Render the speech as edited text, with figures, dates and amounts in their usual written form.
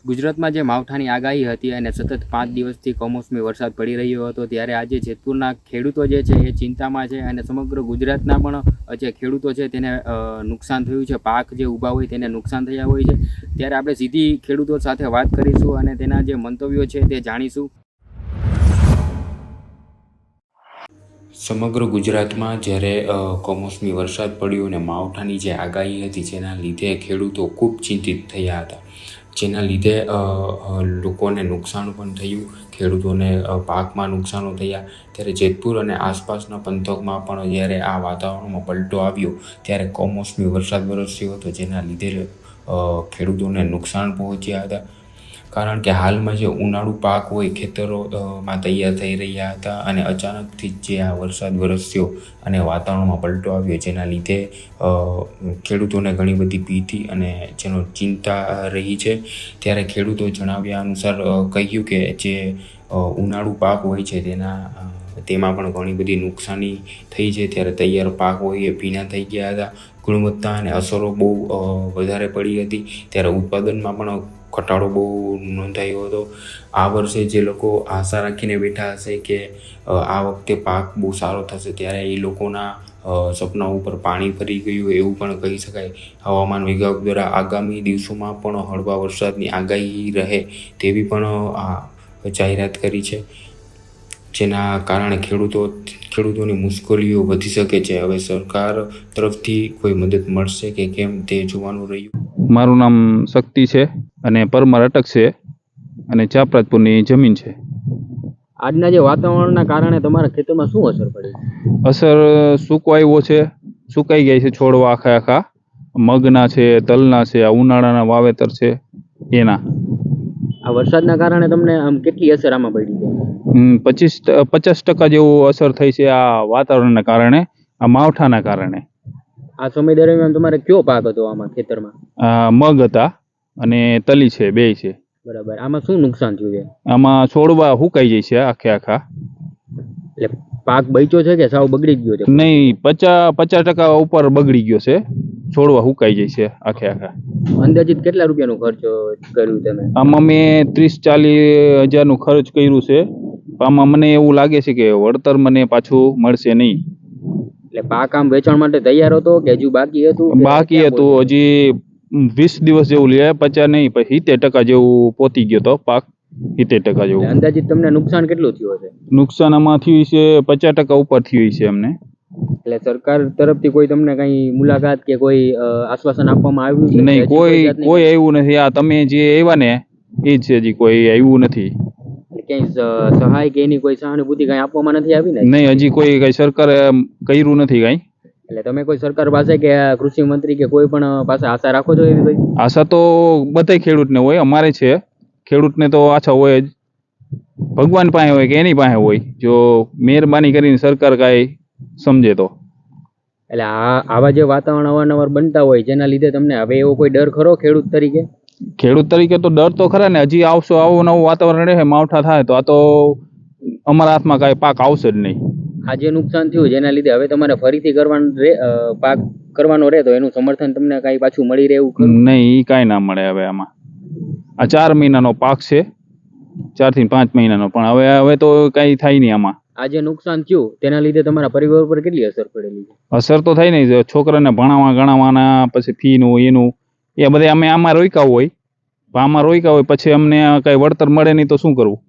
ગુજરાતમાં જે માવઠાની આગાહી હતી અને સતત 5 દિવસથી કમોસમી વરસાદ પડી રહ્યો હતો, ત્યારે આજે જેતપુરના ખેડૂતો જે છે એ ચિંતામાં છે અને સમગ્ર ગુજરાતના પણ જે ખેડૂતો છે તેને નુકસાન થયું છે. પાક જે ઊભા હોય તેને નુકસાન થયા હોય છે. ત્યારે આપણે સીધી ખેડૂતો સાથે વાત કરીશું અને તેના જે મંતવ્યો છે તે જાણીશું. સમગ્ર ગુજરાતમાં જ્યારે કમોસમી વરસાદ પડ્યો અને માવઠાની જે આગાહી હતી જેના લીધે ખેડૂતો ખૂબ ચિંતિત થયા હતા, જેના લીધે લોકોને નુકસાન પણ થયું, ખેડૂતોને પાકમાં નુકસાનો થયા. ત્યારે જેતપુર અને આસપાસના પંથકમાં પણ જ્યારે આ વાતાવરણમાં પલટો આવ્યો ત્યારે કમોસમી વરસાદ વરસ્યો હતો, જેના લીધે ખેડૂતોને નુકસાન પહોંચ્યા હતા. કારણ કે હાલમાં જે ઉનાળુ પાક હોય ખેતરોમાં તૈયાર થઈ રહ્યા હતા અને અચાનકથી જે આ વરસાદ વરસ્યો અને વાતાવરણમાં પલટો આવ્યો, જેના લીધે ખેડૂતોને ઘણી બધી ભીતિ અને જેનો ચિંતા રહી છે. ત્યારે ખેડૂતો જણાવ્યા અનુસાર કહ્યું કે જે ઉનાળુ પાક હોય છે તેમાં પણ ઘણી બધી નુકસાની થઈ છે. ત્યારે તૈયાર પાક હોય એ ભીના થઈ ગયા હતા, ગુણવત્તા અને અસરો બહુ વધારે પડી હતી. ત્યારે ઉત્પાદનમાં પણ ઘટાડો બહુ નોંધાયો હતો. આ વર્ષે જે લોકો આશા રાખીને બેઠા હશે કે આ વખતે પાક બહુ સારો થશે, ત્યારે એ લોકોના સપના ઉપર પાણી ફરી ગયું એવું પણ કહી શકાય. હવામાન વિભાગ દ્વારા આગામી દિવસોમાં પણ હળવા વરસાદની આગાહી રહે તેવી પણ જાહેરાત કરી છે, જેના કારણે ખેડૂતોની મુશ્કેલીઓ વધી શકે છે. હવે સરકાર તરફથી કોઈ મદદ મળશે કે કેમ તે જોવાનું રહ્યું. મારું નામ શક્તિ છે અને પરમાર અટક છે અને ચાપરાજપુરની જમીન છે. આજના જે વાતાવરણના કારણે તમારા ખેતરમાં શું અસર પડી? અસર સુકાયો છે, સુકાઈ ગયા છે છોડવા આખા. મગના છે, તલના છે, આ ઉનાળાના વાવેતર છે એના. આ વરસાદના કારણે તમને આમ કેટલી અસર આમાં પડી છે? 50% જેવું અસર થઈ છે આ વાતાવરણના કારણે, આ માવઠાના કારણે. આ સમય દરમિયાન તમારે કયો પાક હતો આમાં ખેતરમાં? મગ હતા અને તલી છે, બે છે. બરાબર. આમાં શું નુકસાન થયું છે? આમાં છોડવા સુકાઈ જાય છે આખા. એટલે પાક બચ્યો છે કે સાવ બગડી ગયો છે? નહીં, 50% ઉપર બગડી ગયો છે, છોડવા સુકાઈ જાય છે આખા. અંદાજિત કેટલા રૂપિયાનો ખર્ચ કર્યું તમે? આમાં મેં 30-40 હજારનું ખર્ચ કર્યું છે. આમાં મને એવું લાગે છે કે વળતર મને પાછું મળશે નહીં. એટલે પાક આમ વેચાણ માટે તૈયાર હતો કે હજુ બાકી હતું? બાકી હતું, હજી 20 દિવસ જેવું લે, 50 નહીં, 70% જેવું પહોંચી ગયો તો પાક. 70% જેવું. અંદાજિત તમને નુકસાન કેટલું થયું હશે? નુકસાન આમાં થયું છે 50% ઉપર થયું છે અમને. એટલે સરકાર તરફથી કોઈ તમને કઈ મુલાકાત કે કોઈ આશ્વાસન આપવામાં આવ્યું છે? નહીં, કોઈ આવ્યું નથી. આ તમે જે આવ્યા ને એ જ છે, હજી કોઈ આવ્યું નથી. ક્યાંય સહાય કે એની કોઈ સહાનુભૂતિ કઈ આપવામાં નથી આવી ને? નહીં, હજી કોઈ કઈ સરકારે કર્યું નથી કઈ. એટલે તમે કોઈ સરકાર પાસે કે કૃષિ મંત્રી કે કોઈ પણ પાસે આશા રાખો છો એવી કોઈ? આશા તો બધા ખેડૂતને હોય, અમારે છે. ખેડૂતને તો આશા હોય જ, ભગવાન પાસે હોય કે એની પાસે હોય, જો મહેરબાની કરીને સરકાર કાંઈ સમજે તો. એટલે આવા જે વાતાવરણ અવારનવાર બનતા હોય જેના લીધે તમને હવે એવો કોઈ ડર ખરો ખેડૂત તરીકે? ખેડૂત તરીકે તો ડર તો ખરા ને. હજી આવું નવું વાતાવરણ રહે, માવઠા થાય તો આ તો અમારા હાથમાં કાંઈ પાક આવશે જ નહીં. આ જે નુકસાન થયું જેના લીધે હવે તમારે ફરીથી પાક કરવાનો રહે તો એનું સમર્થન તમને કાંઈ પાછું મળી રહે એવું ખરું? નહીં, એ કાંઈ ના મળે હવે આમાં. આ 4 મહિનાનો પાક છે, 4 થી 5 મહિનાનો, પણ હવે તો કાંઈ થાય નહીં આમાં. આ જે નુકસાન થયું તેના લીધે તમારા પરિવાર ઉપર કેટલી અસર પડેલી છે? અસર તો થાય નહીં, છોકરાને ગણાવવાના, પછી ફીનું એનું એ બધા અમે આમાં રોક્યા હોય પછી અમને કાંઈ વળતર મળે નહીં તો શું કરવું?